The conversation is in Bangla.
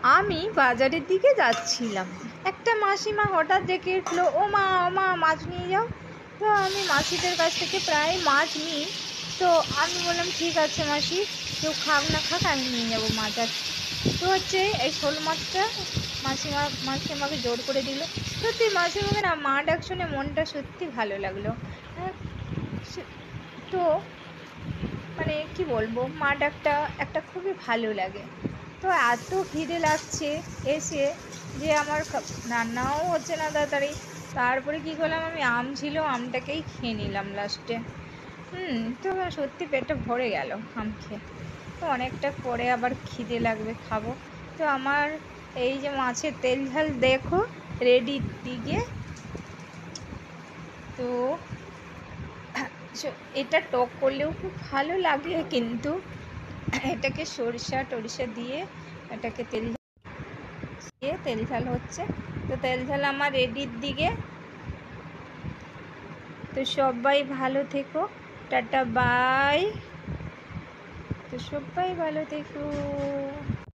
আমি বাজারের দিকে যাচ্ছিলাম, একটা মাসিমা হঠাৎ ডেকে উঠলো, ও মা মাছ নিয়ে যাও। তো আমি মাসিদের কাছ থেকে প্রায় মাছ নিই। তো আমি বললাম ঠিক আছে মাসি, কেউ খাক না খাক, আমি নিয়ে যাবো মাছ। আর তো হচ্ছে এই শোল মাছটা মাসি আমাকে জোর করে দিল। সত্যি মাসিমাকে না মা ডাক শুনে মনটা সত্যি ভালো লাগলো। তো মানে কি বলবো, মা ডাকটা একটা খুবই ভালো লাগে। তো এত খিদে লাগছে এসে যে আমার রান্নাও হচ্ছে না তাড়াতাড়ি। তারপরে কি করলাম, আমি আম ছিল, আমটাকেই খেয়ে নিলাম লাস্টে। তো সত্যি পেটটা ভরে গেল আম খেয়ে। তো অনেকটা পরে আবার খিদে লাগবে, খাবো। তো আমার এই যে মাছের তেল ঝাল দেখো রেডির দিকে। তো এটা টক করলেও খুব ভালো লাগে, কিন্তু এটাকে সরিষা টরিষা দিয়ে এটাকে তেল দিয়ে তেল ঝাল হচ্ছে। তো তেল ঝাল আমার রেডির দিকে। তো সবাই ভালো থেকো, টাটা বাই। তো সবাই ভালো থেকো।